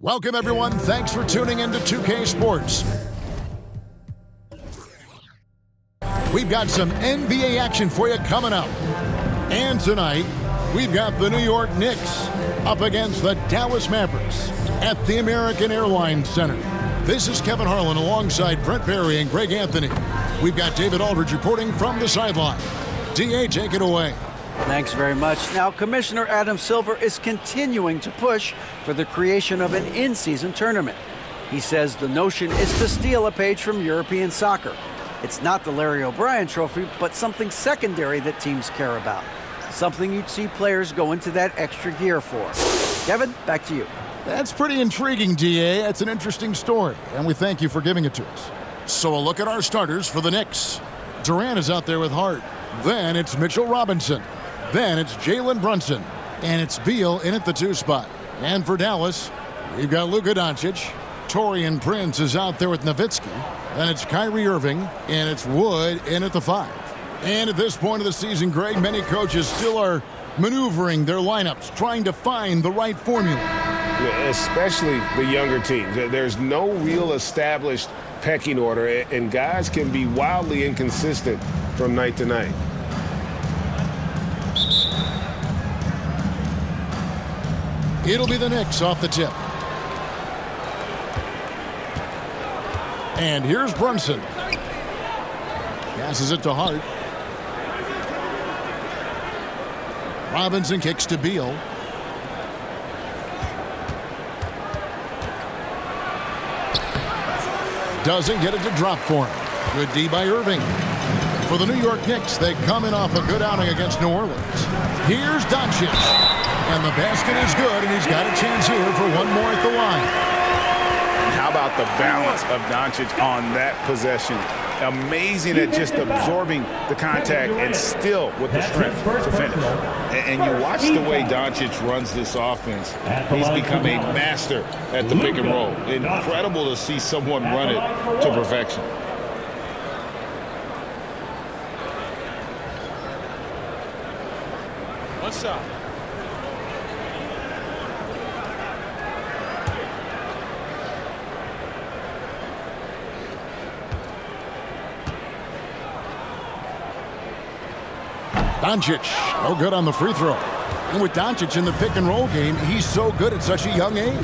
Welcome, everyone. Thanks for tuning in to 2K Sports. We've got some NBA action for you coming up. And tonight, we've got the New York Knicks up against the Dallas Mavericks at the American Airlines Center. This is Kevin Harlan alongside Brent Barry and Greg Anthony. We've got David Aldridge reporting from the sideline. DA, take it away. Thanks very much. Now, Commissioner Adam Silver is continuing to push for the creation of an in-season tournament. He says the notion is to steal a page from European soccer. It's not the Larry O'Brien Trophy, but something secondary that teams care about. Something you'd see players go into that extra gear for. Kevin, back to you. That's pretty intriguing, DA. That's an interesting story, and we thank you for giving it to us. So a look at our starters for the Knicks. Durant is out there with Hart. Then it's Mitchell Robinson. Then it's Jalen Brunson. And it's Beal in at the 2 spot. And for Dallas, we've got Luka Doncic. Taurean Prince is out there with Nowitzki. Then it's Kyrie Irving. And it's Wood in at the 5. And at this point of the season, Greg, many coaches still are maneuvering their lineups, trying to find the right formula. Yeah, especially the younger teams. There's no real established pecking order, and guys can be wildly inconsistent from night to night. It'll be the Knicks off the tip. And here's Brunson. Passes it to Hart. Robinson kicks to Beal. Doesn't get it to drop for him. Good D by Irving. For the New York Knicks, they come in off a good outing against New Orleans. Here's Doncic. And the basket is good, and he's got a chance here for one more at the line. And how about the balance of Doncic on that possession? Amazing at just absorbing the contact and still with the strength to finish. And you watch the way Doncic runs this offense. He's become a master at the pick and roll. Incredible to see someone run it to perfection. What's up? Doncic, no good on the free throw. And with Doncic in the pick and roll game, he's so good at such a young age.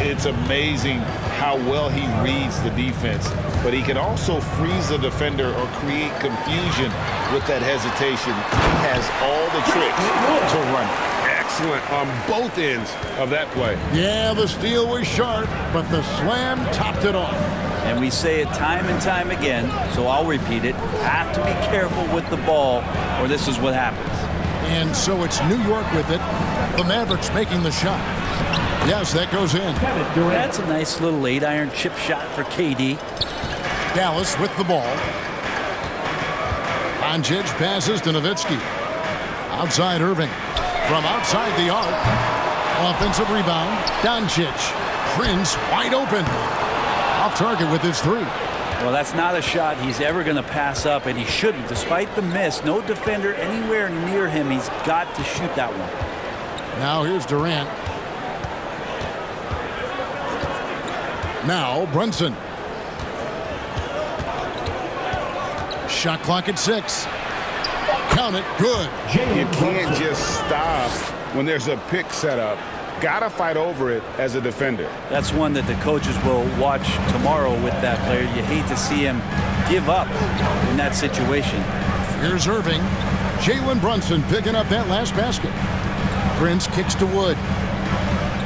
It's amazing how well he reads the defense, but he can also freeze the defender or create confusion with that hesitation. He has all the tricks to run it. Excellent on both ends of that play. Yeah, the steal was sharp, but the slam topped it off. And we say it time and time again, so I'll repeat it. Have to be careful with the ball, or this is what happens. And so it's New York with it. The Mavericks making the shot. Yes, that goes in. That's a nice little 8-iron chip shot for KD. Dallas with the ball. Doncic passes to Nowitzki. Outside Irving. From outside the arc. Offensive rebound. Doncic. Prince wide open. Off target with his 3. Well, that's not a shot he's ever going to pass up, and he shouldn't. Despite the miss, no defender anywhere near him. He's got to shoot that one. Now here's Durant. Now Brunson. Shot clock at 6. Count it. Good. You can't just stop when there's a pick set up. Gotta fight over it as a defender. That's one that the coaches will watch tomorrow with that player. You hate to see him give up in that situation. Here's Irving. Jalen Brunson picking up that last basket. Prince kicks to Wood.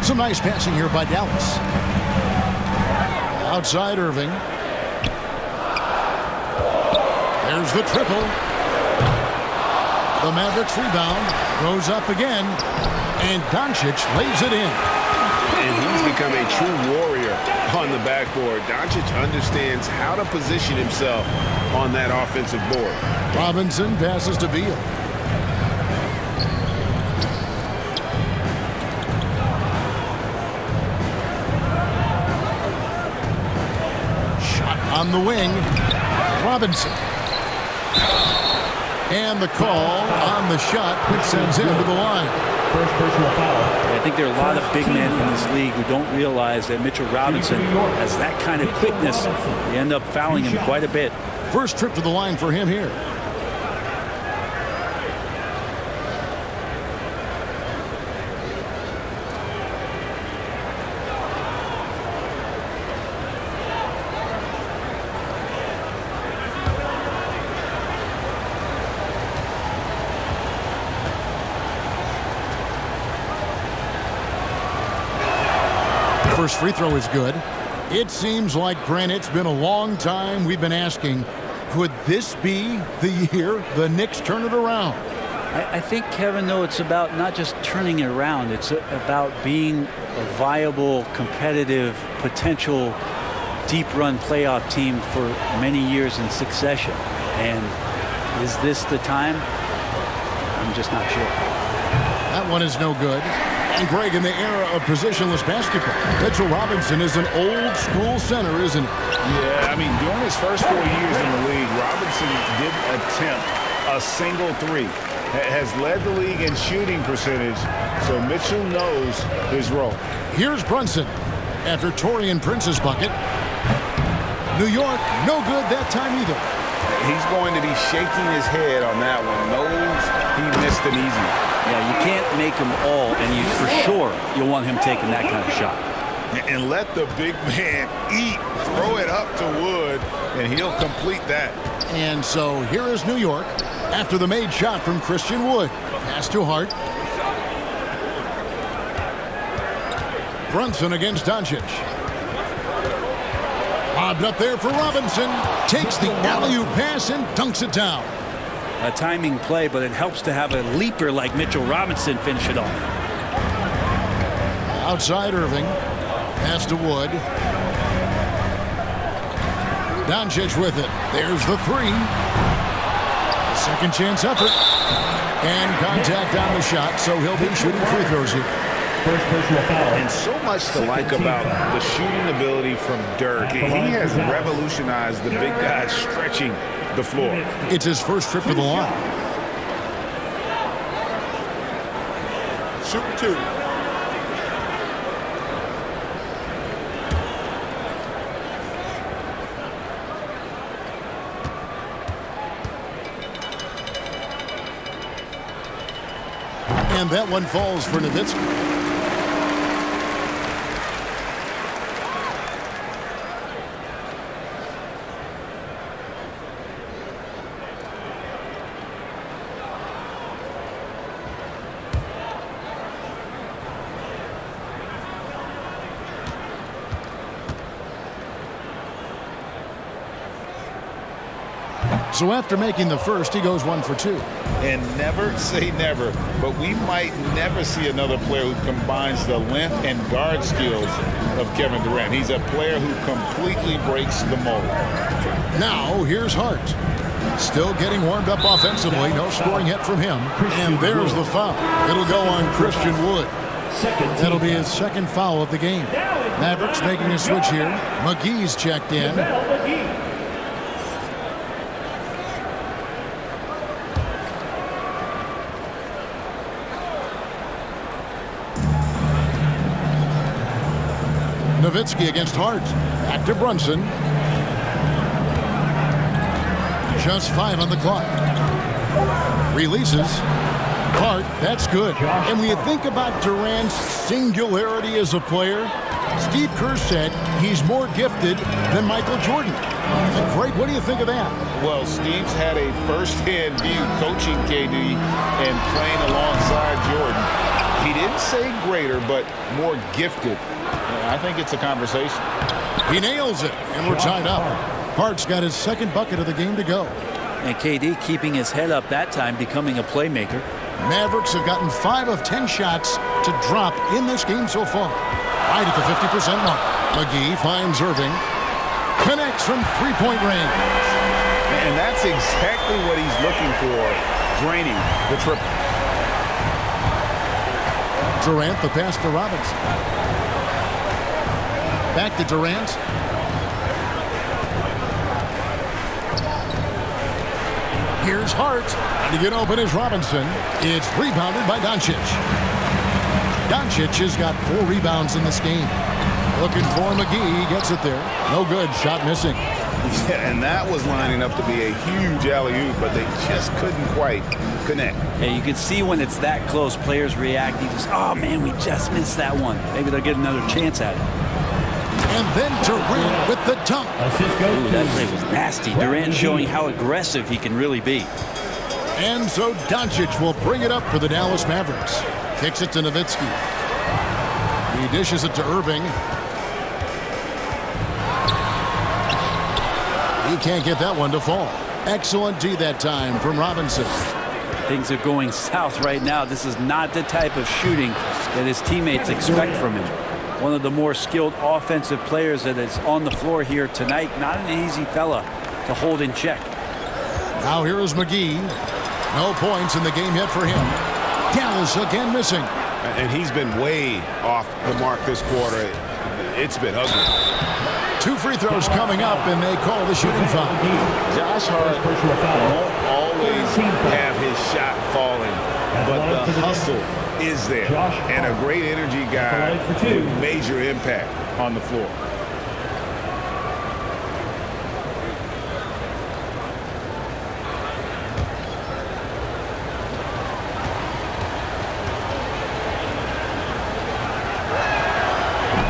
Some nice passing here by Dallas. Outside Irving. There's the triple. The Mavericks rebound. Goes up again. And Doncic lays it in. And he's become a true warrior on the backboard. Doncic understands how to position himself on that offensive board. Robinson passes to Beal. Shot on the wing. Robinson. And the call on the shot that sends him to the line. First personal foul. I think there are a lot of big men in this league who don't realize that Mitchell Robinson has that kind of quickness. They end up fouling him quite a bit. First trip to the line for him here. First free throw is good. It seems like, Grant, it's been a long time we've been asking, could this be the year the Knicks turn it around? I think, Kevin, though, it's about not just turning it around. It's about being a viable, competitive, potential deep run playoff team for many years in succession. And is this the time? I'm just not sure. That one is no good. And Greg, in the era of positionless basketball, Mitchell Robinson is an old school center, isn't he? Yeah, I mean, during his first 4 years in the league, Robinson didn't attempt a single three. Has led the league in shooting percentage, so Mitchell knows his role. Here's Brunson after Taurean Prince's bucket. New York, no good that time either. He's going to be shaking his head on that one. Knows he missed an easy one. Yeah, you can't make them all, and you for sure you'll want him taking that kind of shot. And let the big man eat. Throw it up to Wood, and he'll complete that. And so here is New York after the made shot from Christian Wood. Pass to Hart. Brunson against Doncic. Lobbed up there for Robinson. Takes the alley-oop pass and dunks it down. A timing play, but it helps to have a leaper like Mitchell Robinson finish it off. Outside Irving. Pass to Wood. Doncic with it. There's the three. Second chance effort. And contact on the shot, so he'll be shooting free throws here. First personal foul. And so much to like about the shooting ability from Dirk. He has revolutionized the big guys stretching the floor. It's his first trip to the line. Super two. And that one falls for Nowitzki. So after making the first, he goes 1 for 2. And never say never, but we might never see another player who combines the length and guard skills of Kevin Durant. He's a player who completely breaks the mold. Now, here's Hart. Still getting warmed up offensively. No scoring hit from him. And there's the foul. It'll go on Christian Wood. That'll be his second foul of the game. Mavericks making a switch here. McGee's checked in. Nowitzki against Hart. Back to Brunson. Just 5 on the clock. Releases. Hart, that's good. And when you think about Durant's singularity as a player, Steve Kerr said he's more gifted than Michael Jordan. Greg, what do you think of that? Well, Steve's had a first-hand view coaching KD and playing alongside Jordan. He didn't say greater, but more gifted. I think it's a conversation. He nails it, and we're tied up. Hart's got his second bucket of the game to go. And KD keeping his head up that time, becoming a playmaker. Mavericks have gotten 5 of 10 shots to drop in this game so far. Right at the 50% mark. McGee finds Irving. Connects from three-point range. And that's exactly what he's looking for, draining the triple. Durant, the pass to Robinson. Back to Durant. Here's Hart. To get open is Robinson. It's rebounded by Doncic. Doncic has got 4 rebounds in this game. Looking for McGee. He gets it there. No good. Shot missing. Yeah, and that was lining up to be a huge alley-oop, but they just couldn't quite connect. Hey, you can see when it's that close, players react. You just, oh, man, we just missed that one. Maybe they'll get another chance at it. And then Durant with the dunk. Ooh, that play was nasty. Durant showing how aggressive he can really be. And so Doncic will bring it up for the Dallas Mavericks. Kicks it to Nowitzki. He dishes it to Irving. He can't get that one to fall. Excellent D that time from Robinson. Things are going south right now. This is not the type of shooting that his teammates expect from him. One of the more skilled offensive players that is on the floor here tonight. Not an easy fella to hold in check. Now here is McGee. No points in the game yet for him. Dallas again missing. And he's been way off the mark this quarter. It's been ugly. 2 free throws coming up, and they call the shooting foul. Josh Hart won't always have his shot falling, but the hustle is there. And a great energy guy with major impact on the floor.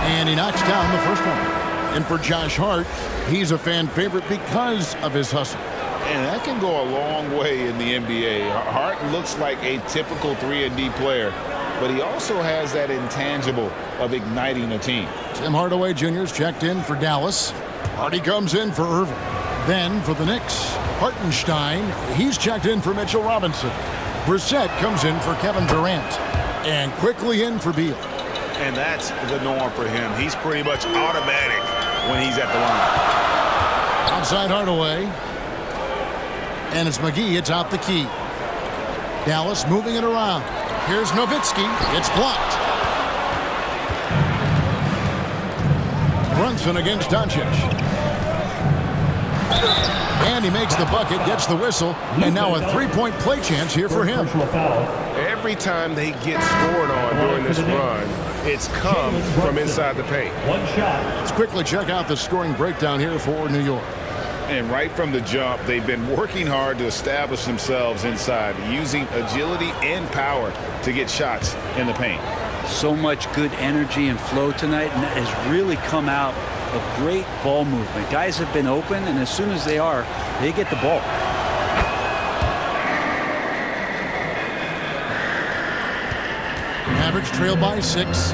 And he knocks down the first one. And for Josh Hart, he's a fan favorite because of his hustle. And that can go a long way in the NBA. Hart looks like a typical 3-and-D player, but he also has that intangible of igniting a team. Tim Hardaway Jr. is checked in for Dallas. Hardy comes in for Irving. Then for the Knicks, Hartenstein. He's checked in for Mitchell Robinson. Brissett comes in for Kevin Durant. And quickly in for Beal. And that's the norm for him. He's pretty much automatic when he's at the line. Outside Hardaway. And it's McGee. It's out the key. Dallas moving it around. Here's Nowitzki. It's blocked. Brunson against Doncic. And he makes the bucket, gets the whistle, and now a 3-point play chance here for him. Every time they get scored on during this run, it's come from inside the paint. Let's quickly check out the scoring breakdown here for New York. And right from the jump, they've been working hard to establish themselves inside, using agility and power to get shots in the paint. So much good energy and flow tonight, and that has really come out of great ball movement. Guys have been open, and as soon as they are, they get the ball. Mavericks trail by 6.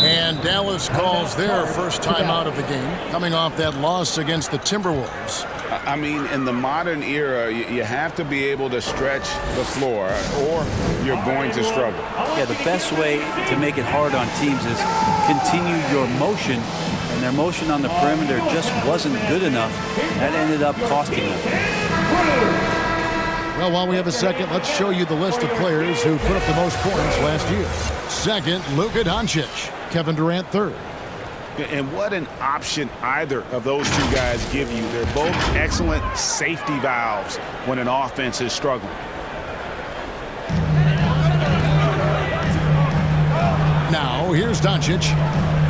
And Dallas calls their first time out of the game, coming off that loss against the Timberwolves. I mean, in the modern era, you have to be able to stretch the floor, or you're going to struggle. Yeah, the best way to make it hard on teams is continue your motion, and their motion on the perimeter just wasn't good enough. That ended up costing them. Well, while we have a second, let's show you the list of players who put up the most points last year. Second, Luka Doncic. Kevin Durant third. And what an option either of those two guys give you. They're both excellent safety valves when an offense is struggling. Now, here's Doncic.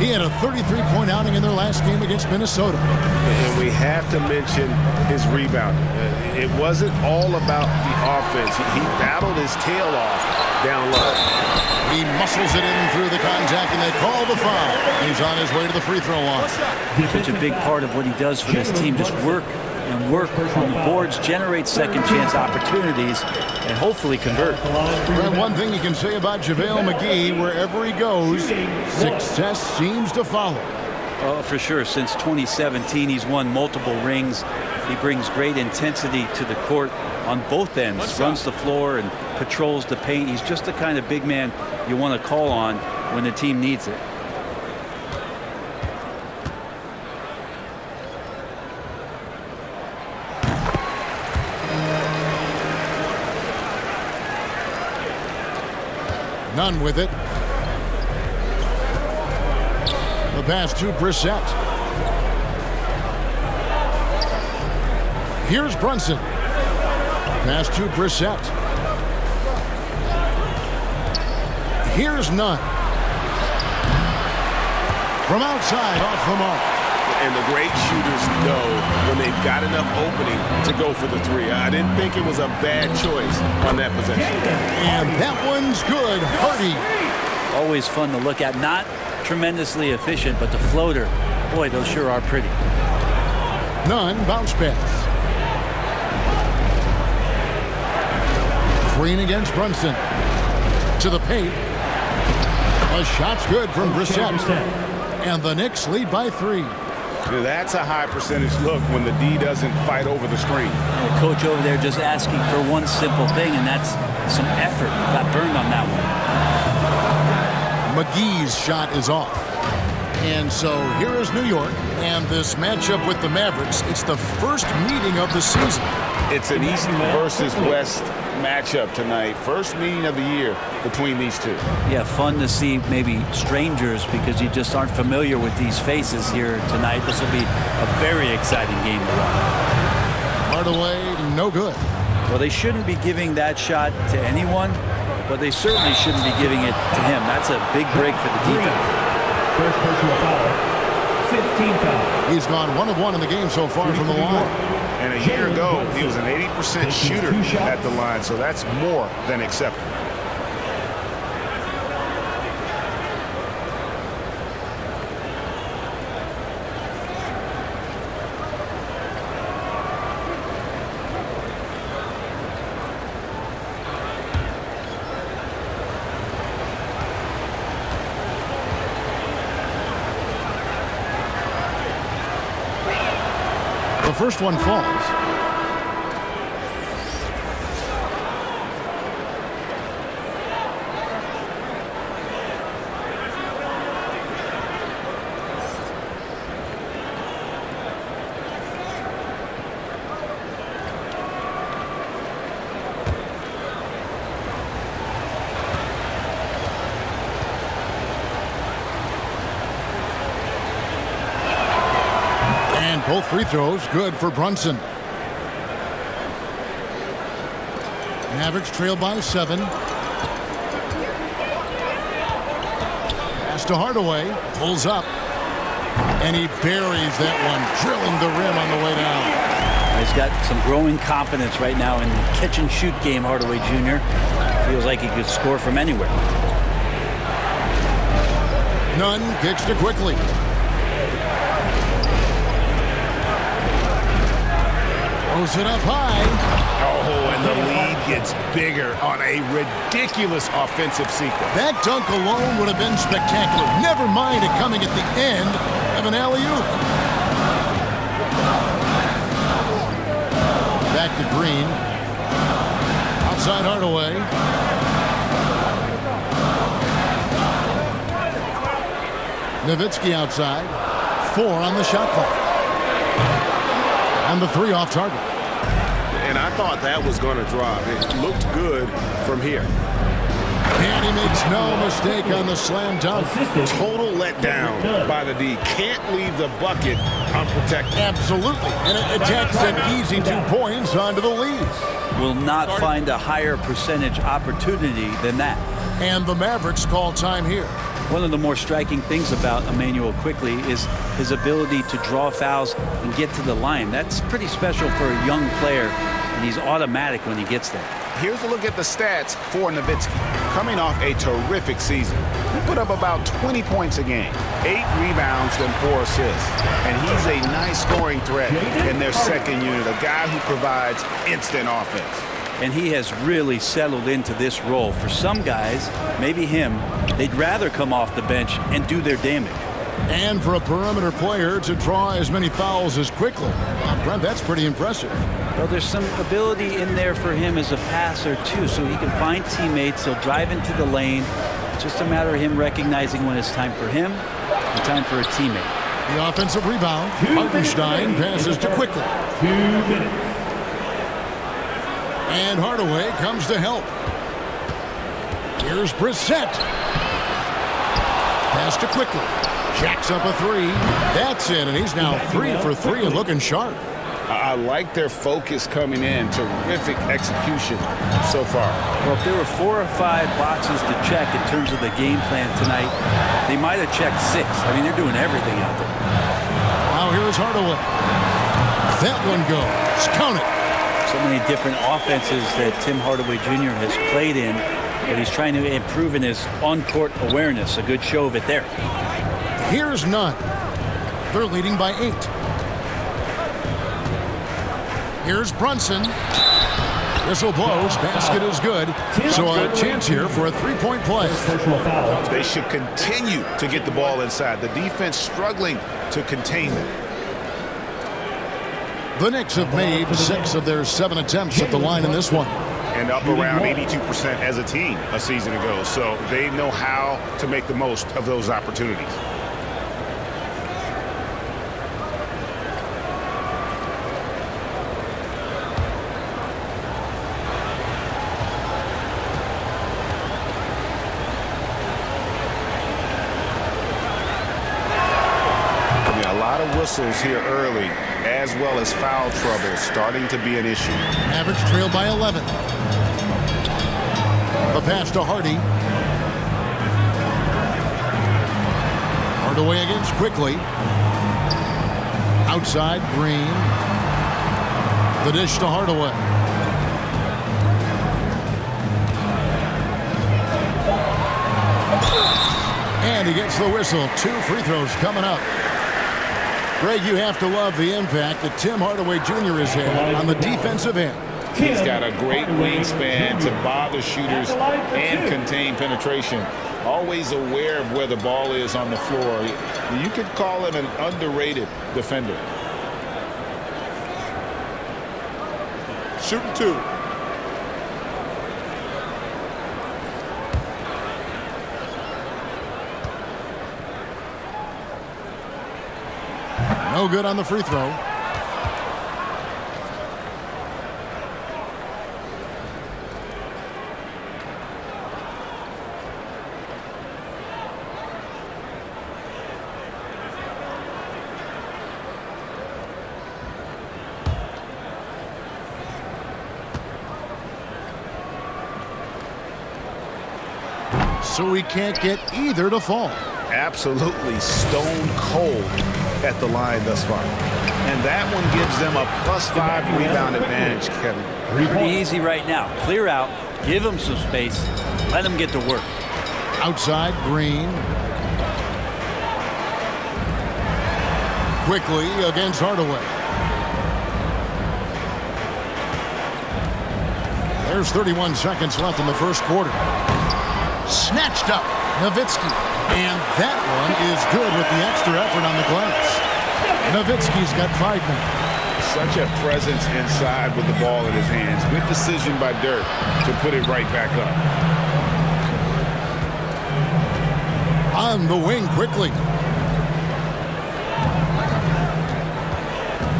He had a 33-point outing in their last game against Minnesota. And we have to mention his rebound. It wasn't all about the offense. He battled his tail off down low. He muscles it in through the contact, and they call the foul. He's on his way to the free throw line. Such a big part of what he does for this team. Just work and work on the boards, generate second chance opportunities, and hopefully convert. And one thing you can say about JaVale McGee, wherever he goes, success seems to follow. Oh, for sure. Since 2017, he's won multiple rings. He brings great intensity to the court on both ends, runs the floor and patrols the paint. He's just the kind of big man you want to call on when the team needs it. None with it. The pass to Brissett. Here's Brunson. Pass to Brissett. Here's Nunn. From outside, off the mark. And the great shooters know when they've got enough opening to go for the three. I didn't think it was a bad choice on that possession. And that one's good. Hardy. Always fun to look at. Not tremendously efficient, but the floater, boy, those sure are pretty. Nunn, bounce pass. Green against Brunson. To the paint. A shot's good from Brissett. And the Knicks lead by 3. That's a high percentage look when the D doesn't fight over the screen. The coach over there just asking for one simple thing, and that's some effort. Got burned on that one. McGee's shot is off. And so here is New York, and this matchup with the Mavericks. It's the first meeting of the season. It's an East versus West matchup tonight. First meeting of the year between these two. Yeah, fun to see maybe strangers because you just aren't familiar with these faces here tonight. This will be a very exciting game to watch. Hardaway, no good. Well, they shouldn't be giving that shot to anyone, but they certainly shouldn't be giving it to him. That's a big break for the defense. First personal foul. 15 foul. He's gone 1 of 1 in the game so far from the line. And a year ago, he was an 80% shooter at the line, so that's more than acceptable. The first one falls. Both free throws good for Brunson. Mavericks trail by 7. Pass to Hardaway. Pulls up. And he buries that one, drilling the rim on the way down. He's got some growing confidence right now in the catch-and-shoot game, Hardaway Jr. Feels like he could score from anywhere. Nunn kicks to quickly. Throws it up high. Oh, and the lead gets bigger on a ridiculous offensive sequence. That dunk alone would have been spectacular. Never mind it coming at the end of an alley-oop. Back to Green. Outside Hardaway. Nowitzki outside. 4 on the shot clock. And the 3 off target. And I thought that was going to drop. It looked good from here. And he makes no mistake on the slam dunk. Total letdown by the D. Can't leave the bucket unprotected. Absolutely. And it attacks an easy 2 points onto the lead. Will not find a higher percentage opportunity than that. And the Mavericks call time here. One of the more striking things about Emmanuel Quickley is his ability to draw fouls and get to the line. That's pretty special for a young player, and he's automatic when he gets there. Here's a look at the stats for Nowitzki. Coming off a terrific season, he put up about 20 points a game, 8 rebounds and 4 assists. And he's a nice scoring threat in their second unit, a guy who provides instant offense. And he has really settled into this role. For some guys, maybe him, they'd rather come off the bench and do their damage. And for a perimeter player to draw as many fouls as quickly. Brent, that's pretty impressive. Well, there's some ability in there for him as a passer, too, so he can find teammates. He'll drive into the lane. It's just a matter of him recognizing when it's time for him and time for a teammate. The offensive rebound. Hartenstein passes to Quickly. 2 minutes. And Hardaway comes to help. Here's Brissett. Pass to Quickly. Jacks up a 3. That's it, and he's now 3 for 3 and looking sharp. I like their focus coming in. Terrific execution so far. Well, if there were 4 or 5 boxes to check in terms of the game plan tonight, they might have checked 6. I mean, they're doing everything out there. Now here is Hardaway. That one goes. Count it. So many different offenses that Tim Hardaway Jr. has played in, but he's trying to improve in his on-court awareness. A good show of it there. Here's none. They're leading by 8. Here's Brunson. Whistle blows. Basket is good. So a chance here for a three-point play. Personal foul. They should continue to get the ball inside. The defense struggling to contain them. The Knicks have made 6 of their 7 attempts at the line in this one. And up around 82% as a team a season ago. So they know how to make the most of those opportunities. Whistles here early, as well as foul trouble starting to be an issue. Mavericks trailed by 11. The pass to Hardy. Hardaway against quickly. Outside, Green. The dish to Hardaway. And he gets the whistle. 2 free throws coming up. Greg, you have to love the impact that Tim Hardaway Jr. has had on the defensive end. He's got a great wingspan to bother shooters and contain penetration. Always aware of where the ball is on the floor. You could call him an underrated defender. Shooting 2. No good on the free throw. So we can't get either to fall. Absolutely stone cold at the line thus far. And that one gives them a +5 rebound advantage, Kevin. Pretty easy right now. Clear out, give them some space, let them get to work. Outside, Green. Quickly against Hardaway. There's 31 seconds left in the first quarter. Snatched up, Nowitzki. And that one is good with the extra effort on the glass. Nowitzki's got 5 now. Such a presence inside with the ball in his hands. Good decision by Dirk to put it right back up. On the wing quickly.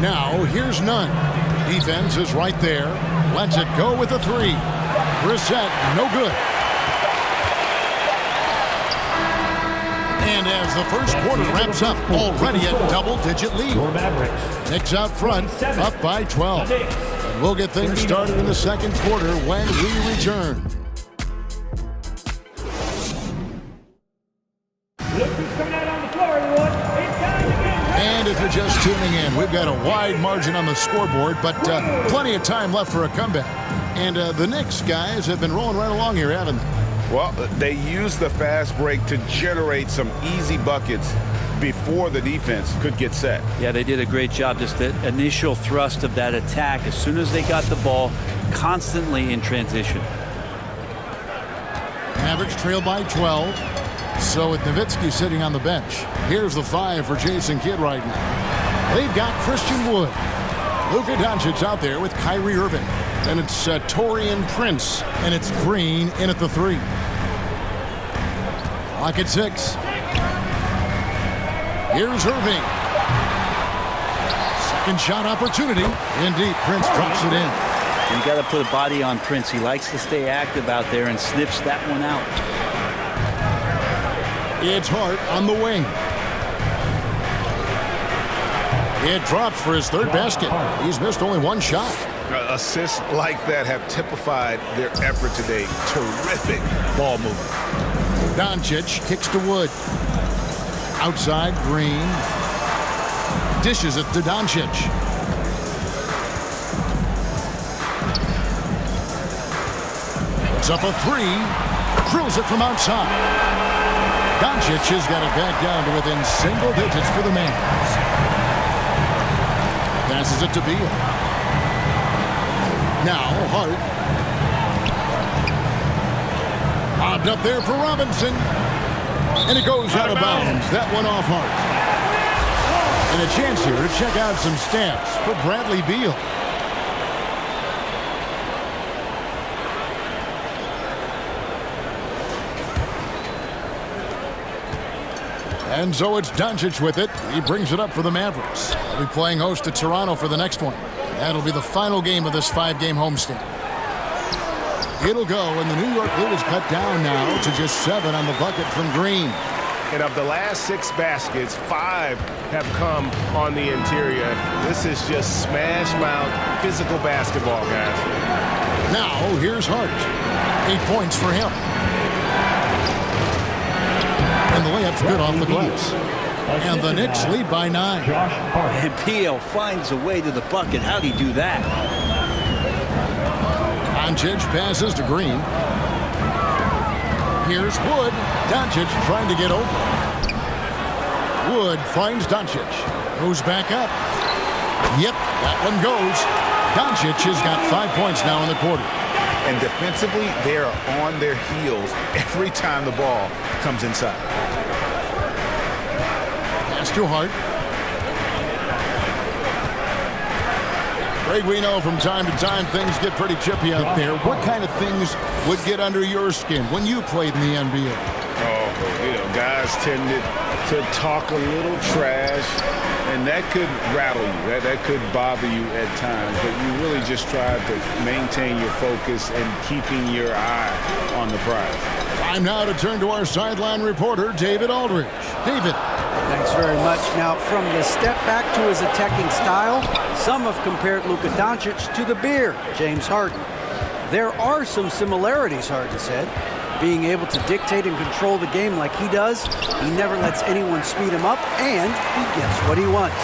Now here's none. Defense is right there. Lets it go with a 3. Brissett, no good. And as the first quarter wraps up, already a double-digit lead. Your Mavericks. Knicks out front, up by 12. And we'll get things started in the second quarter when we return. Look who's coming out on the floor, everyone. It's time to get ready. And if you're just tuning in, we've got a wide margin on the scoreboard, but plenty of time left for a comeback. And the Knicks guys have been rolling right along here, haven't they? Well, they used the fast break to generate some easy buckets before the defense could get set. Yeah, they did a great job. Just the initial thrust of that attack, as soon as they got the ball, constantly in transition. Mavericks trail by 12. So with Nowitzki sitting on the bench, here's the 5 for Jason Kidd right now. They've got Christian Wood. Luka Doncic's out there with Kyrie Irving. And it's Taurean Prince, and it's Green in at the 3. Clock at 6. Here's Irving. Second shot opportunity. Indeed, Prince drops it in. You got to put a body on Prince. He likes to stay active out there and sniffs that one out. It's Hart on the wing. It drops for his third basket. He's missed only one shot. Assists like that have typified their effort today. Terrific ball movement. Doncic kicks to Wood. Outside, Green. Dishes it to Doncic. Puts up a three. Drills it from outside. Doncic has got it back down to within single digits for the Mavericks. Passes it to Beal. Now Hart. Lobbed up there for Robinson. And it goes out of bounds. That one off Hart. And a chance here to check out some stats for Bradley Beal. And so it's Doncic with it. He brings it up for the Mavericks. They'll be playing host to Toronto for the next one. That'll be the final game of this 5-game homestand. It'll go, and the New York lead is cut down now to just 7 on the bucket from Green. And of the last 6 baskets, 5 have come on the interior. This is just smash mouth physical basketball, guys. Now here's Hart. 8 points for him. And the layup's good off the glass. And the Knicks lead by 9. And Beal finds a way to the bucket. How'd he do that? Doncic passes to Green. Here's Wood. Doncic trying to get open. Wood finds Doncic. Goes back up. Yep, that one goes. Doncic has got 5 points now in the quarter. And defensively, they are on their heels every time the ball comes inside. Pass to Hart. Greg, we know from time to time things get pretty chippy out there. What kind of things would get under your skin when you played in the NBA? Oh, guys tended to talk a little trash, and that could rattle you. That could bother you at times, but you really just try to maintain your focus and keeping your eye on the prize. Time now to turn to our sideline reporter, David Aldridge. David. Thanks very much. Now, from the step back to his attacking style, some have compared Luka Doncic to the Bear, James Harden. There are some similarities, Harden said. Being able to dictate and control the game like he does, he never lets anyone speed him up, and he gets what he wants.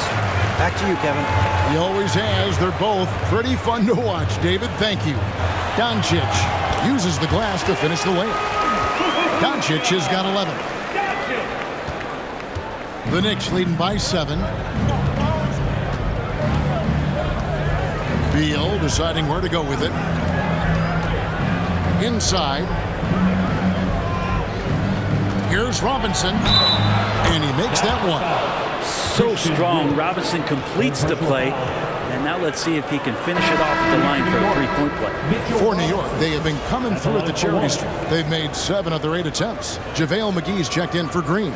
Back to you, Kevin. He always has. They're both pretty fun to watch, David. Thank you. Doncic uses the glass to finish the layup. Doncic has got 11. The Knicks leading by 7. Beal deciding where to go with it. Inside. Here's Robinson. And he makes that one. So strong. Robinson completes the play. And now let's see if he can finish it off at the line for a three-point play. For New York, they have been coming through at the charity stripe. They've made 7 of their 8 attempts. JaVale McGee's checked in for Green.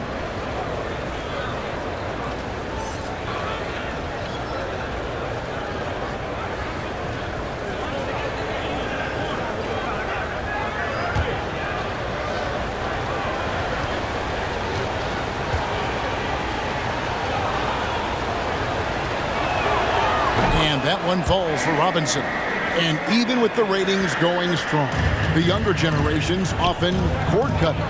That one falls for Robinson. And even with the ratings going strong, the younger generations often cord cutting.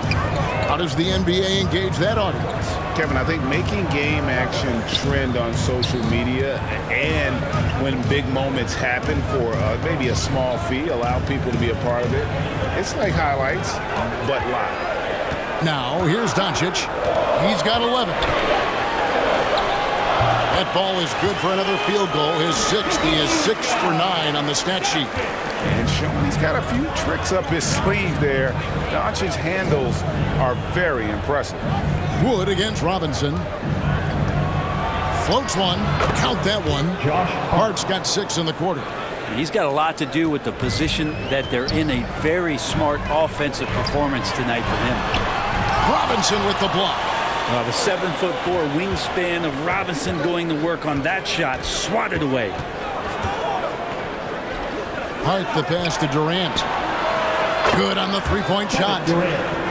How does the NBA engage that audience? Kevin, I think making game action trend on social media and when big moments happen for maybe a small fee, allow people to be a part of it. It's like highlights, but live. Now, here's Doncic. He's got 11. That ball is good for another field goal. His 6th. He is 6 for 9 on the stat sheet. And showing he's got a few tricks up his sleeve there. Doncic's handles are very impressive. Wood against Robinson. Floats one. Count that one. Hart's got 6 in the quarter. He's got a lot to do with the position that they're in. A very smart offensive performance tonight from him. Robinson with the block. The 7'4" wingspan of Robinson going to work on that shot. Swatted away. Hart the pass to Durant. Good on the 3-point shot.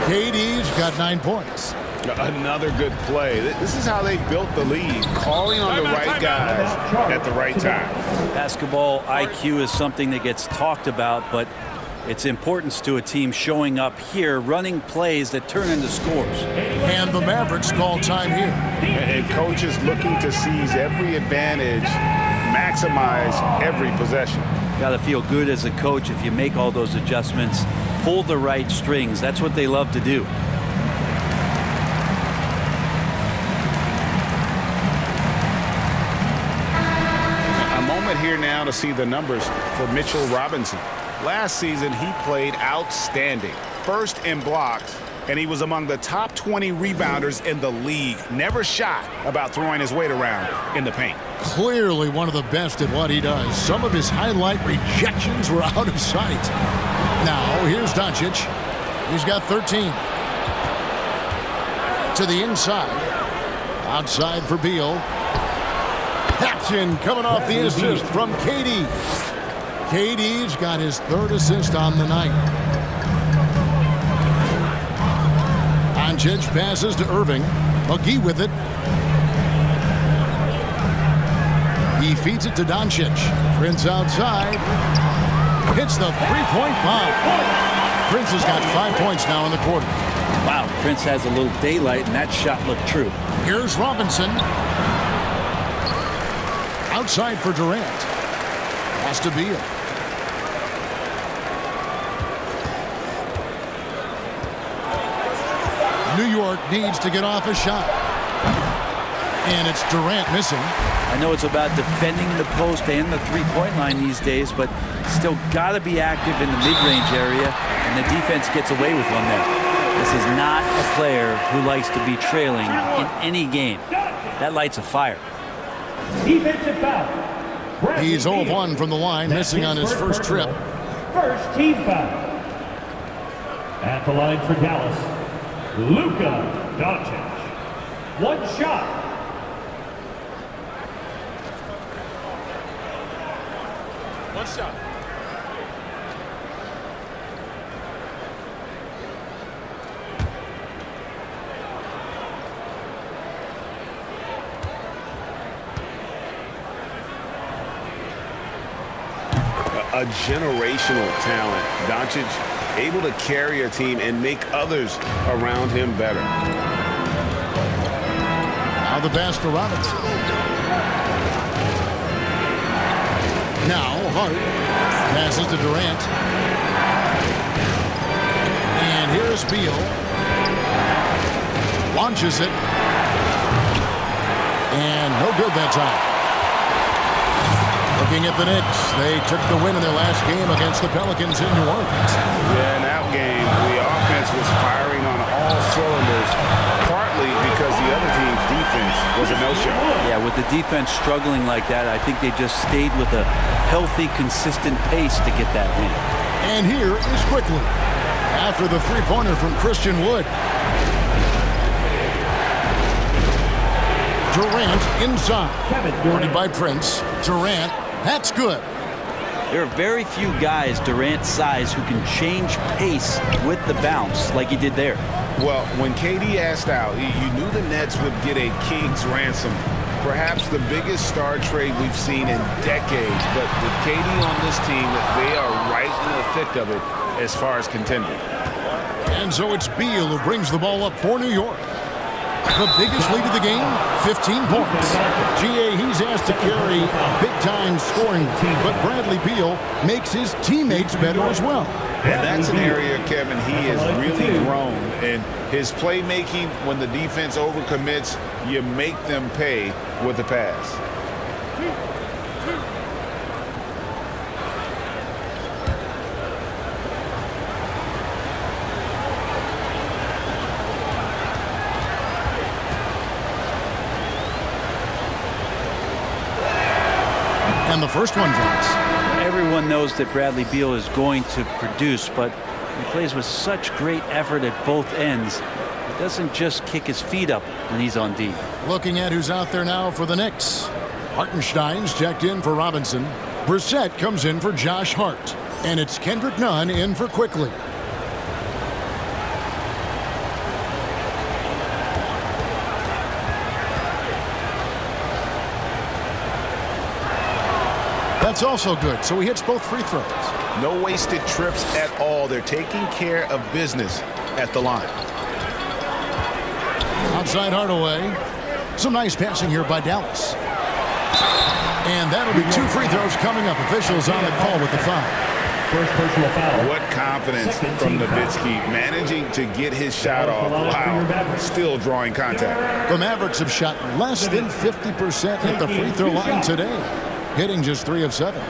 KD's got 9 points. Another good play. This is how they built the lead, calling on the right guys at the right time. Basketball IQ is something that gets talked about, but its importance to a team showing up here, running plays that turn into scores. And the Mavericks call time here. And coaches looking to seize every advantage, maximize every possession. Got to feel good as a coach if you make all those adjustments, pull the right strings. That's what they love to do. A moment here now to see the numbers for Mitchell Robinson. Last season, he played outstanding. First in blocks, and he was among the top 20 rebounders in the league. Never shy about throwing his weight around in the paint. Clearly one of the best at what he does. Some of his highlight rejections were out of sight. Now, here's Doncic. He's got 13. To the inside. Outside for Beal. Action coming off the assist from KD. KD's got his third assist on the night. Doncic passes to Irving. McGee with it. He feeds it to Doncic. Prince outside. Hits the three-point bomb. Prince has got 5 points now in the quarter. Wow, Prince has a little daylight, and that shot looked true. Here's Robinson. Outside for Durant. Pass to Beal. New York needs to get off a shot. And it's Durant missing. I know it's about defending the post and the three-point line these days, but still got to be active in the mid-range area, and the defense gets away with one there. This is not a player who likes to be trailing in any game. That lights a fire. Defensive foul. He's 0-1 from the line, missing on his first trip. First team foul. At the line for Dallas, Luka Doncic. One shot. One shot. A generational talent. Doncic able to carry a team and make others around him better. Now the pass to Robinson. Now Hart passes to Durant. And here's Beal. Launches it. And no good that time. Looking at the Knicks, they took the win in their last game against the Pelicans in New Orleans. Yeah, in that game, the offense was firing on all cylinders, partly because the other team's defense was a no-show. Yeah, with the defense struggling like that, I think they just stayed with a healthy, consistent pace to get that win. And here is Quickly after the three-pointer from Christian Wood. Durant inside. Guarded by Prince. Durant. That's good. There are very few guys Durant's size who can change pace with the bounce like he did there. Well, when KD asked out, you knew the Nets would get a king's ransom. Perhaps the biggest star trade we've seen in decades. But with KD on this team, they are right in the thick of it as far as contending. And so it's Beal who brings the ball up for New York. The biggest lead of the game, 15 points. GA, he's asked to carry big-time scoring, but Bradley Beal makes his teammates better as well. And that's an area, Kevin, he has really grown. And his playmaking, when the defense overcommits, you make them pay with the pass. And the first one drops. Everyone knows that Bradley Beal is going to produce, but he plays with such great effort at both ends. He doesn't just kick his feet up when he's on D. Looking at who's out there now for the Knicks. Hartenstein's checked in for Robinson. Brissett comes in for Josh Hart. And it's Kendrick Nunn in for Quickly. That's also good, so he hits both free throws. No wasted trips at all. They're taking care of business at the line. Outside Hardaway. Some nice passing here by Dallas. And that'll be 2 free throws coming up. Officials on the call with the foul. First personal foul. What confidence from Nowitzki, managing to get his shot off. Wow, still drawing contact. The Mavericks have shot less than 50% at the free throw line today, hitting just 3 of 7.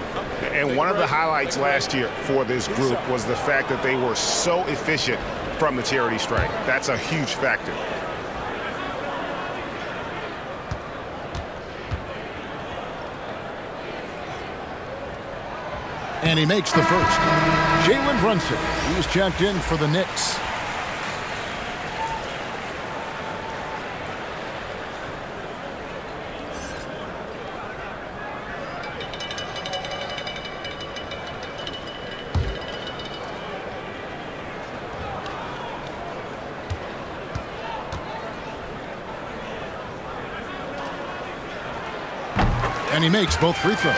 And one of the highlights last year for this group was the fact that they were so efficient from the charity stripe. That's a huge factor. And he makes the first. Jalen Brunson. He's checked in for the Knicks. And he makes both free throws.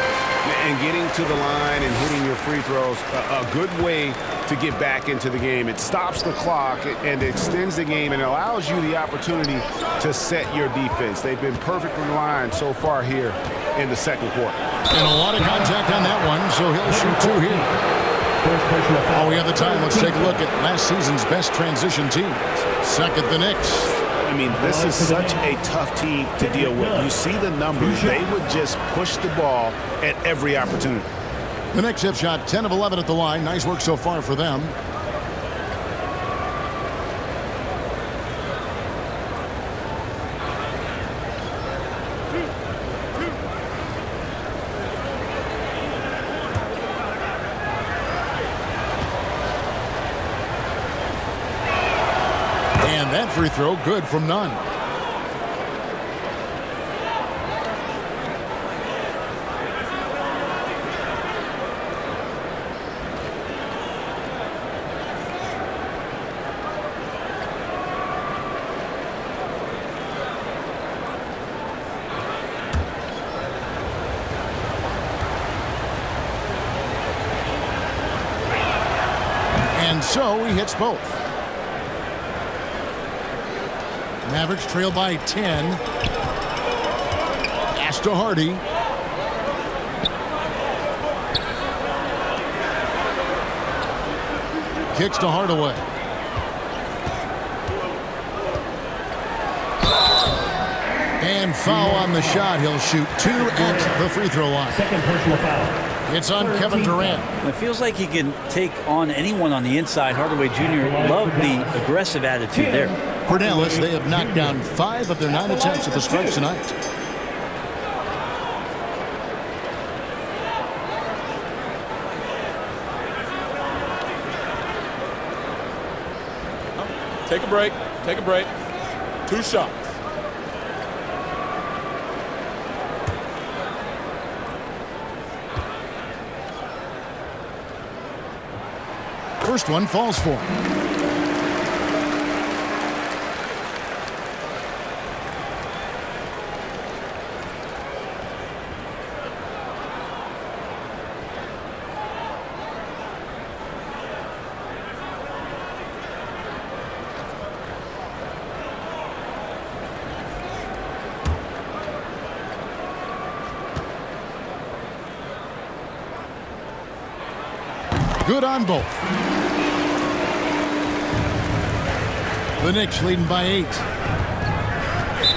And getting to the line and hitting your free throws, a good way to get back into the game. It stops the clock and extends the game and allows you the opportunity to set your defense. They've been perfectly aligned so far here in the second quarter. And a lot of contact on that one, so he'll shoot 2 here. While we have the time, let's take a look at last season's best transition teams. Second, the Knicks. I mean, this is such a tough team to deal with. You see the numbers. They would just push the ball at every opportunity. The Knicks have shot 10 of 11 at the line. Nice work so far for them. And that free throw good from none. And so he hits both. Mavericks trail by 10. Pass to Hardy. Kicks to Hardaway. And foul on the shot. He'll shoot 2 at the free throw line. Second personal foul. It's on Kevin Durant. It feels like he can take on anyone on the inside. Hardaway Jr. loved the aggressive attitude there. For Dallas, they have knocked down 5 of their 9 attempts at the stripe tonight. Take a break. Take a break. 2 shots. First one falls for him. Good on both. The Knicks leading by 8.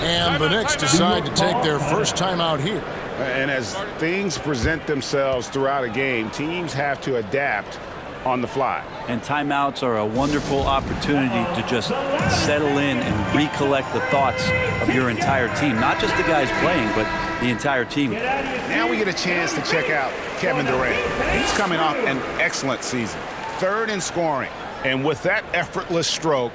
And the Knicks decide to take their first time out here. And as things present themselves throughout a game, teams have to adapt on the fly. And timeouts are a wonderful opportunity to just settle in and recollect the thoughts of your entire team. Not just the guys playing, but the entire team. Now we get a chance to check out Kevin Durant. He's coming off an excellent season. 3rd in scoring. And with that effortless stroke,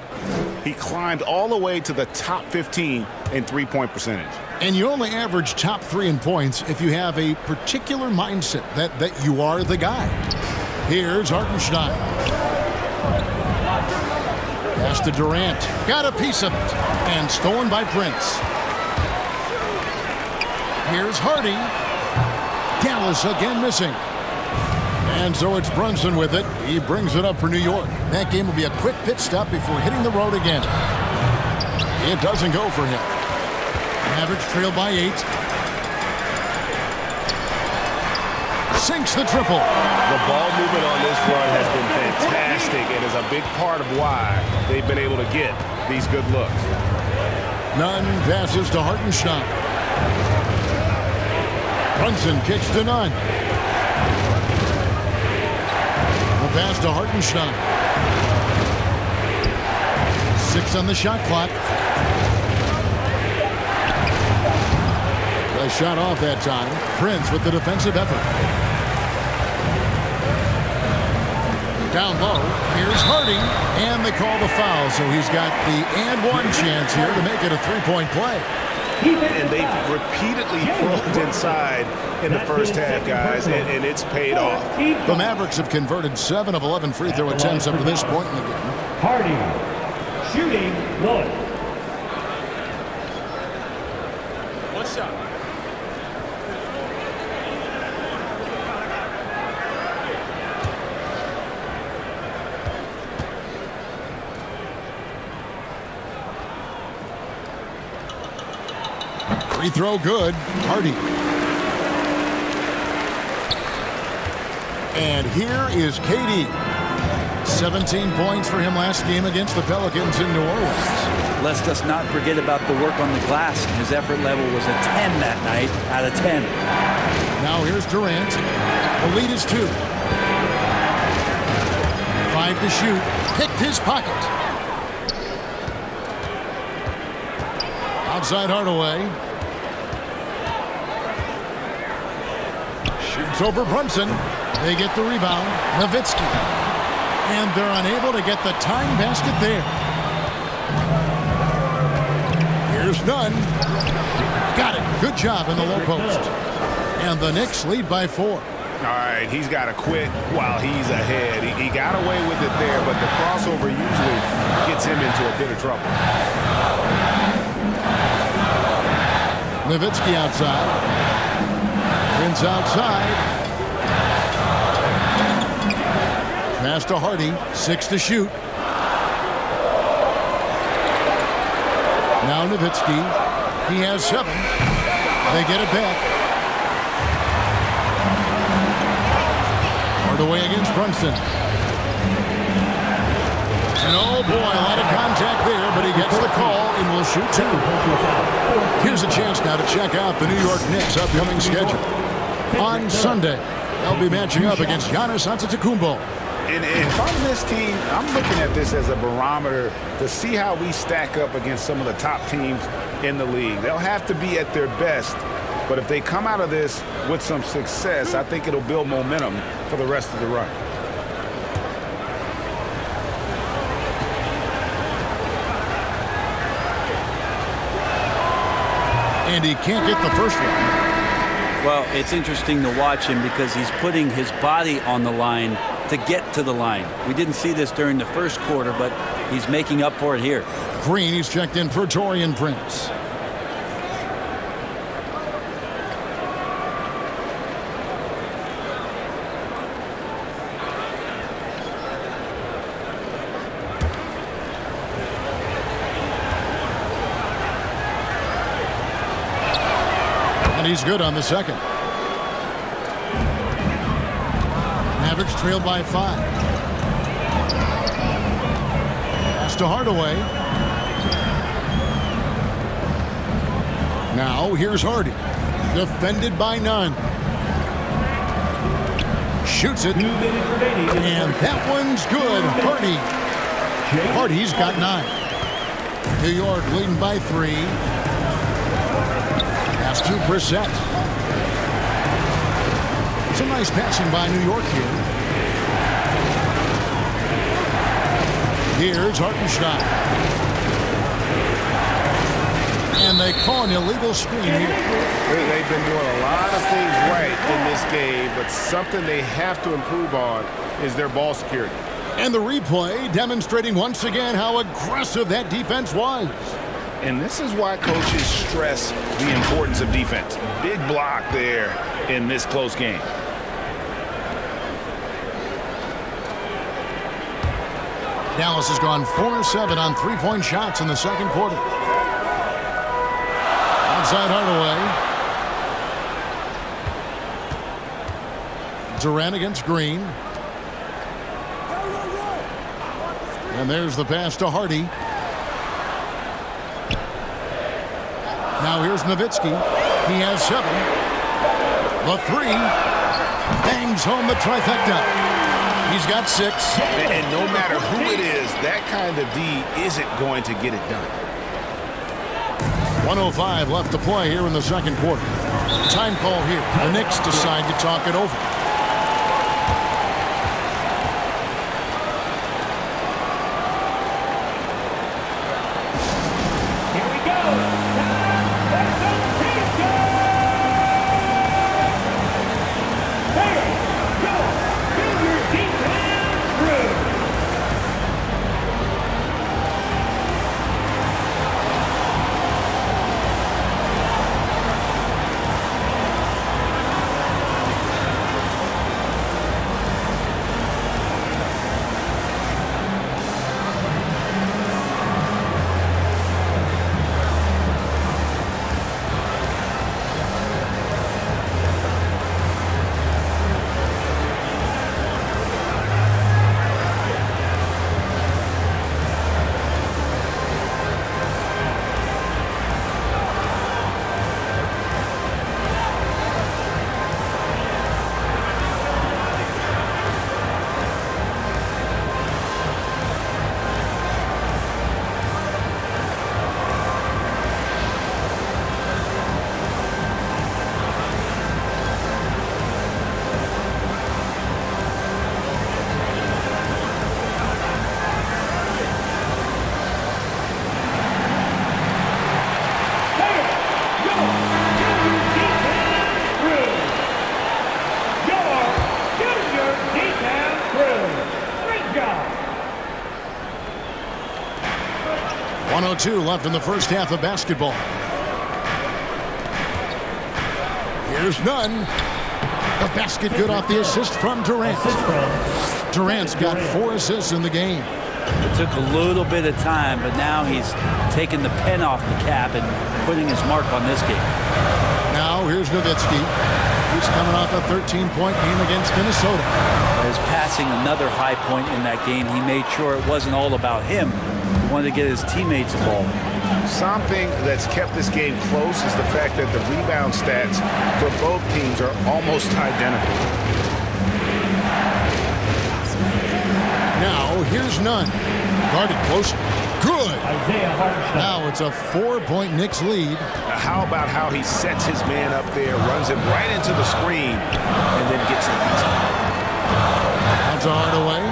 he climbed all the way to the top 15 in three-point percentage. And you only average top 3 in points if you have a particular mindset that you are the guy. Here's Hartenstein. Pass to Durant. Got a piece of it. And stolen by Prince. Here's Hardy. Dallas again missing. And so it's Brunson with it. He brings it up for New York. That game will be a quick pit stop before hitting the road again. It doesn't go for him. Mavericks trail by 8. Sinks the triple. The ball movement on this run has been fantastic and is a big part of why they've been able to get these good looks. Nunn passes to Hartenstein. Brunson kicks to Nunn. The pass to Hartenstein. 6 on the shot clock. The shot off that time. Prince with the defensive effort. Down low, here's Hardy, and they call the foul, so he's got the and one chance here to make it a three-point play. And they've repeatedly pulled inside in the first half, guys, and it's paid off. The Mavericks have converted 7 of 11 free throw attempts up to this point in the game. Hardy, shooting 1. One shot. Free throw good. Hardy. And here is KD. 17 points for him last game against the Pelicans in New Orleans. Let's us not forget about the work on the glass. His effort level was a 10 that night out of 10. Now here's Durant. The lead is 2. 5 to shoot. Picked his pocket. Outside Hardaway. Shoots over Brunson. They get the rebound. Nowitzki. And they're unable to get the tying basket there. Here's Nunn. Got it. Good job in the low post. And the Knicks lead by 4. All right, he's got to quit while he's ahead. He got away with it there, but the crossover usually gets him into a bit of trouble. Nowitzki outside. Prince outside. Pass to Hardy. 6 to shoot. Now Nowitzki. He has 7. They get it back. Hardaway against Brunson. And oh boy, a lot of contact there, but he gets the call and will shoot 2. Here's a chance now to check out the New York Knicks' upcoming schedule. On Sunday, they'll be matching up against Giannis Antetokounmpo. And if I'm this team, I'm looking at this as a barometer to see how we stack up against some of the top teams in the league. They'll have to be at their best, but if they come out of this with some success, I think it'll build momentum for the rest of the run. And he can't get the first one. Well, it's interesting to watch him because he's putting his body on the line to get to the line. We didn't see this during the first quarter, but he's making up for it here. Green, he's checked in for Taurean Prince. And he's good on the second. Mavericks trail by 5. Pass to Hardaway. Now here's Hardy. Defended by Nunn. Shoots it. 2 minutes remaining. And that one's good. Hardy. Hardy's got 9. New York leading by 3. Pass to Brissett. Some nice passing by New York here. Here's Hartenstein. And they call an illegal screen here. They've been doing a lot of things right in this game, but something they have to improve on is their ball security. And the replay demonstrating once again how aggressive that defense was. And this is why coaches stress the importance of defense. Big block there in this close game. Dallas has gone 4-7 on three-point shots in the second quarter. Outside Hardaway. Durant against Green. And there's the pass to Hardy. Now here's Nowitzki. He has 7. The 3. Bangs home the trifecta. He's got 6. And no matter who it is, that kind of D isn't going to get it done. 1:05 left to play here in the second quarter. Time call here. The Knicks decide to talk it over. Here we go. Hey, go. Do your defense through. Great job. 1:02 left in the first half of basketball. Here's Nunn. The basket good off the assist from Durant. Durant's got 4 assists in the game. It took a little bit of time, but now he's taking the pen off the cap and putting his mark on this game. Now here's Nowitzki. He's coming off a 13-point game against Minnesota. He's passing another high point in that game. He made sure it wasn't all about him. He wanted to get his teammates involved. Something that's kept this game close is the fact that the rebound stats for both teams are almost identical. Now here's Nunn. Guarded close. Good. Isaiah Hartenstein. Now it's a 4-point Knicks lead. How about how he sets his man up there, runs him right into the screen, and then gets the basket. Out to Hardaway.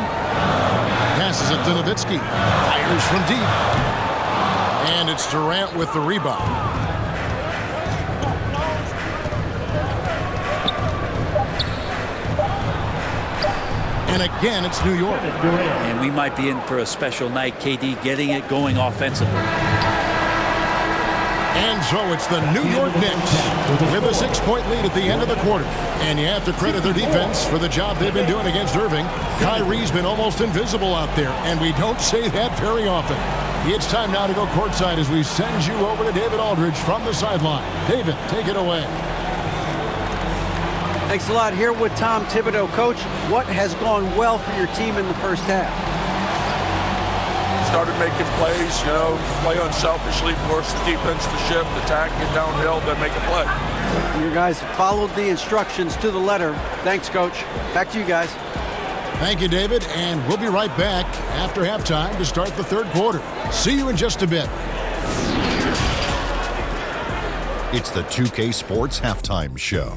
Passes it to Nowitzki. Fires from deep. And it's Durant with the rebound. And again, it's New York. And we might be in for a special night. KD getting it going offensively. And so it's the New York Knicks with a 6-point lead at the end of the quarter. And you have to credit their defense for the job they've been doing against Irving. Kyrie's been almost invisible out there, and we don't say that very often. It's time now to go courtside as we send you over to David Aldridge from the sideline. David, take it away. Thanks a lot. Here with Tom Thibodeau. Coach, what has gone well for your team in the first half? Started making plays, play unselfishly, force the defense to shift, attack, get downhill, then make a play. You guys followed the instructions to the letter. Thanks, Coach. Back to you guys. Thank you, David, and we'll be right back after halftime to start the third quarter. See you in just a bit. It's the 2K Sports Halftime Show.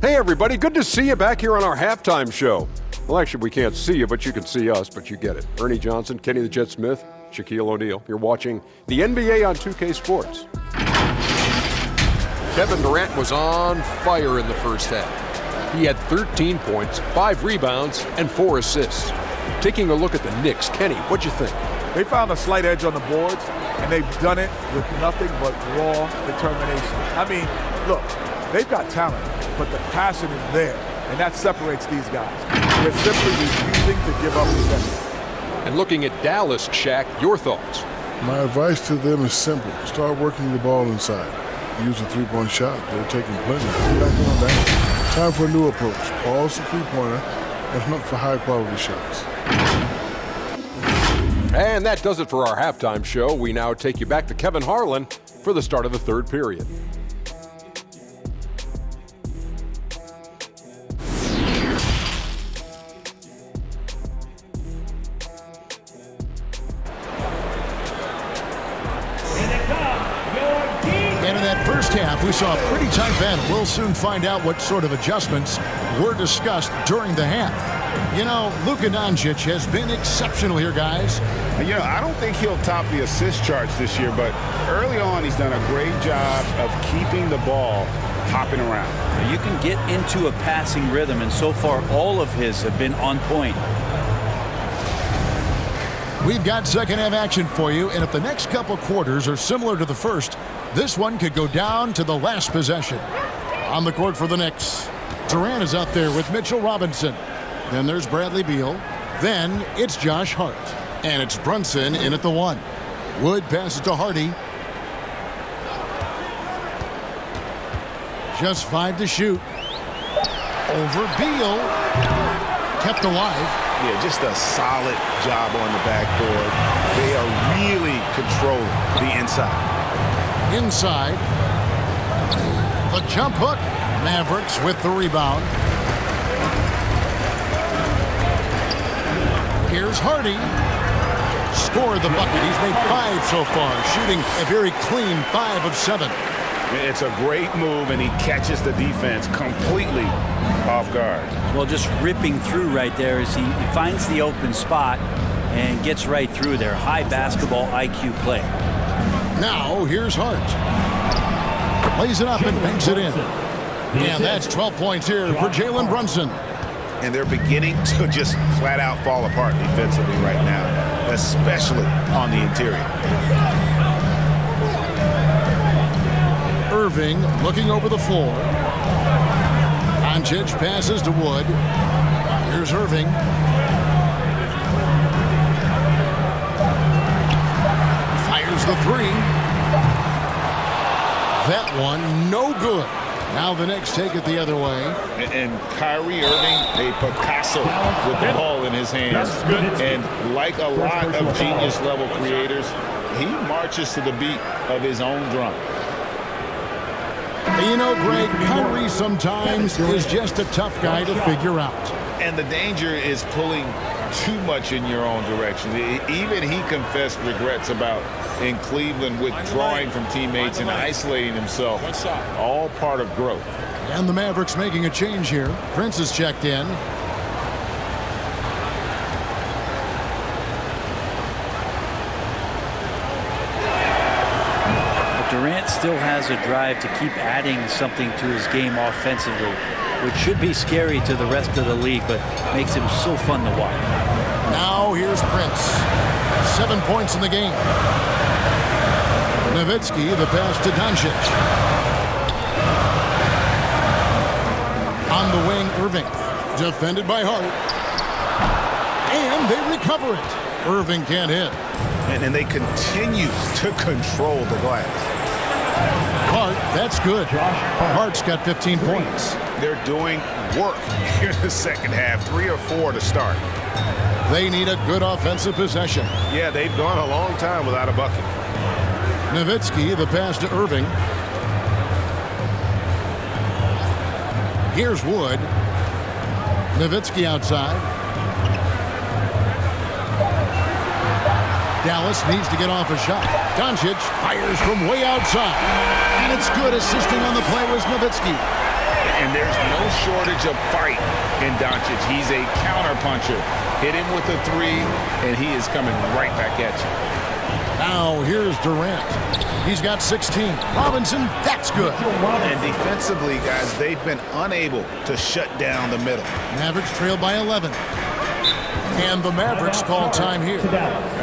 Hey, everybody. Good to see you back here on our halftime show. Well, actually, we can't see you, but you can see us, but you get it. Ernie Johnson, Kenny the Jet Smith, Shaquille O'Neal. You're watching the NBA on 2K Sports. Kevin Durant was on fire in the first half. He had 13 points, 5 rebounds, and 4 assists. Taking a look at the Knicks, Kenny, what'd you think? They found a slight edge on the boards, and they've done it with nothing but raw determination. I mean, look, they've got talent, but the passion is there, and that separates these guys. They're simply refusing to give up possession. And looking at Dallas, Shaq, your thoughts? My advice to them is simple. Start working the ball inside. Use a three-point shot. They're taking plenty. Get back on that. Time for a new approach. Pause the three-pointer and hunt for high-quality shots. And that does it for our halftime show. We now take you back to Kevin Harlan for the start of the third period. And in that first half, we saw a pretty tight battle. We'll soon find out what sort of adjustments were discussed during the half. You know, Luka Doncic has been exceptional here, guys. You know, I don't think he'll top the assist charts this year, but early on he's done a great job of keeping the ball hopping around. You can get into a passing rhythm, and so far all of his have been on point. We've got second half action for you, and if the next couple quarters are similar to the first, this one could go down to the last possession. On the court for the Knicks, Durant is out there with Mitchell Robinson. Then there's Bradley Beal. Then it's Josh Hart. And it's Brunson in at the one. Wood passes to Hardy. Just 5 to shoot. Over Beal. Kept alive. Yeah, just a solid job on the backboard. They are really controlling the inside. Inside. The jump hook. Mavericks with the rebound. Here's Hardy. Scored the bucket. He's made 5 so far, shooting a very clean 5 of 7. It's a great move, and he catches the defense completely off guard. Well, just ripping through right there as he finds the open spot and gets right through there. High basketball IQ play. Now, here's Hart. Plays it up and banks it in. And that's 12 points here for Jalen Brunson. And they're beginning to just flat out fall apart defensively right now, especially on the interior. Irving looking over the floor. Doncic passes to Wood. Here's Irving. Fires the three. That one, no good. Now the Knicks take it the other way. And Kyrie Irving, a Picasso with the ball in his hands. And like a lot of genius-level creators, he marches to the beat of his own drum. You know, Greg, Kyrie sometimes is just a tough guy to figure out. And the danger is pulling too much in your own direction. Even he confessed regrets about in Cleveland withdrawing from teammates and isolating himself. All part of growth. And the Mavericks making a change here. Prince is checked in. Durant still has a drive to keep adding something to his game offensively, which should be scary to the rest of the league, but makes him so fun to watch. Now here's Prince. 7 points in the game. Nowitzki, the pass to Doncic. On the wing, Irving. Defended by Hart. And they recover it. Irving can't hit. And they continue to control the glass. Hart, that's good. Hart's got 15 points. They're doing work here in the second half. 3 or 4 to start. They need a good offensive possession. Yeah, they've gone a long time without a bucket. Nowitzki, the pass to Irving. Here's Wood. Nowitzki outside. Dallas needs to get off a shot. Doncic fires from way outside. And it's good. Assisting on the play was Nowitzki. And there's no shortage of fight in Doncic. He's a counterpuncher. Hit him with a 3, and he is coming right back at you. Now here's Durant. He's got 16. Robinson, that's good. And defensively, guys, they've been unable to shut down the middle. Mavericks trail by 11. And the Mavericks call time here.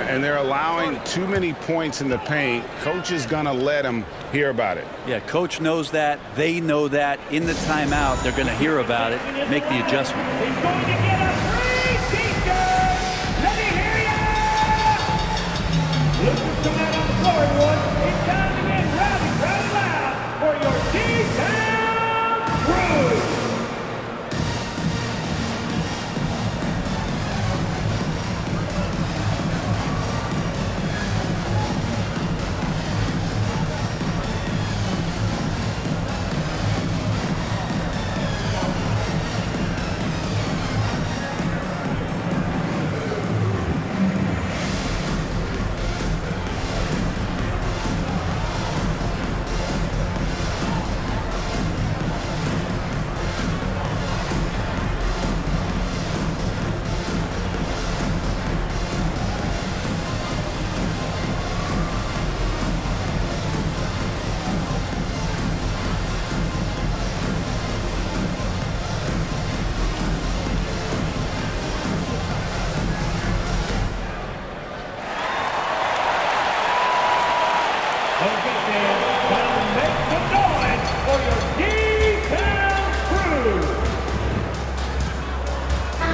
And they're allowing too many points in the paint. Coach is going to let them hear about it. Yeah, coach knows that. They know that. In the timeout, they're going to hear about it, make the adjustment. He's going to get a free t-shirt. Let me hear ya! Look who's coming out on the floor, everyone. It's time to get rowdy, rowdy loud for your D-Town crew.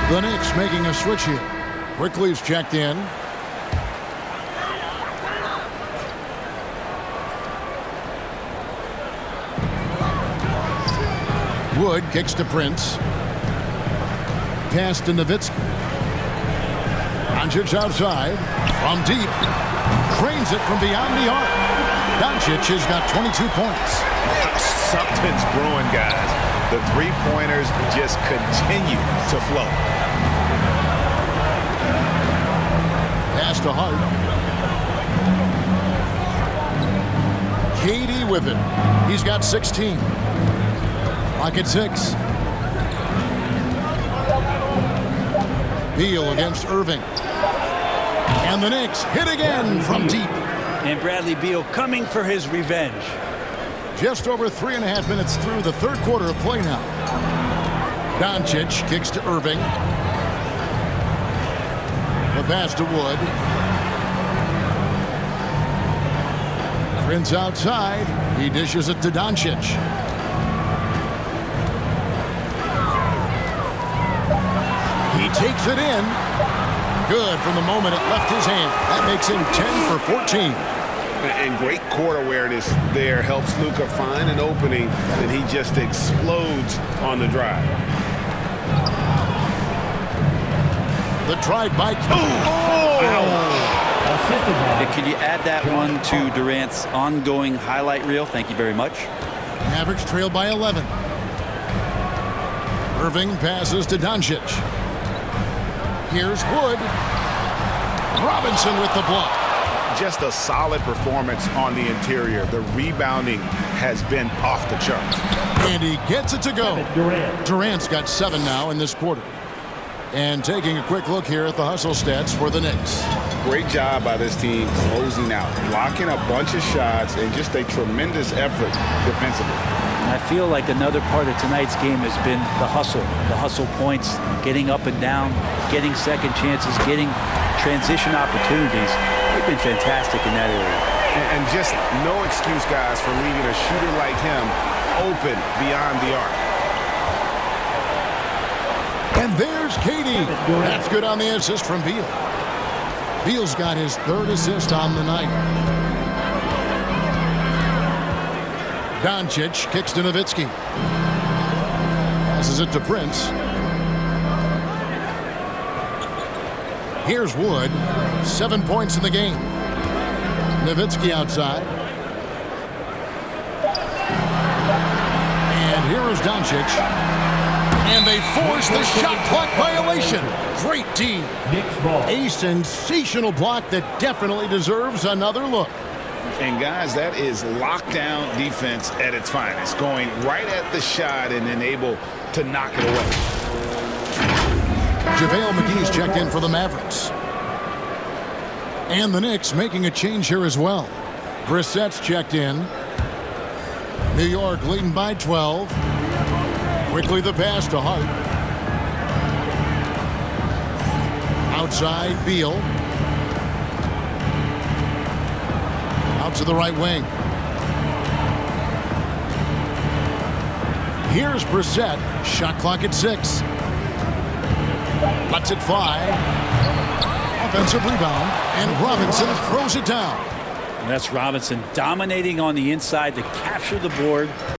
The Knicks making a switch here. Quickly's checked in. Wood kicks to Prince. Pass to Nowitzki. Doncic outside. From deep. Drains it from beyond the arc. Doncic has got 22 points. Something's brewing, guys. The three-pointers just continue to flow. Pass to Hart. KD with it. He's got 16. Clock at 6. Beal against Irving. And the Knicks hit again from deep. And Bradley Beal coming for his revenge. Just over 3.5 minutes through the third quarter of play now. Doncic kicks to Irving. The pass to Wood. Prince outside. He dishes it to Doncic. He takes it in. Good from the moment it left his hand. That makes him 10 for 14. And great court awareness there helps Luka find an opening, and he just explodes on the drive. The drive by. Could you add that one to Durant's ongoing highlight reel? Thank you very much. Mavericks trail by 11. Irving passes to Doncic. Here's Wood. Robinson with the block. Just a solid performance on the interior. The rebounding has been off the charts. And he gets it to go. Durant's got 7 now in this quarter. And taking a quick look here at the hustle stats for the Knicks. Great job by this team closing out, blocking a bunch of shots, and just a tremendous effort defensively. I feel like another part of tonight's game has been the hustle points, getting up and down, getting second chances, getting transition opportunities. They've been fantastic in that area. And just no excuse, guys, for leaving a shooter like him open beyond the arc. And there's KD. That's good on the assist from Beal. Beal's got his 3rd assist on the night. Doncic kicks to Nowitzki. Passes it to Prince. Here's Wood. 7 points in the game. Nowitzki outside. And here is Doncic. And they force the shot clock violation. Great D. A sensational block that definitely deserves another look. And guys, that is lockdown defense at its finest. Going right at the shot and then able to knock it away. JaVale McGee's checked in for the Mavericks. And the Knicks making a change here as well. Brissett's checked in. New York leading by 12. Quickly the pass to Hart. Outside, Beal. Out to the right wing. Here's Brissett. Shot clock at 6. Lets it fly. Offensive rebound. And Robinson throws it down. And that's Robinson dominating on the inside to capture the board.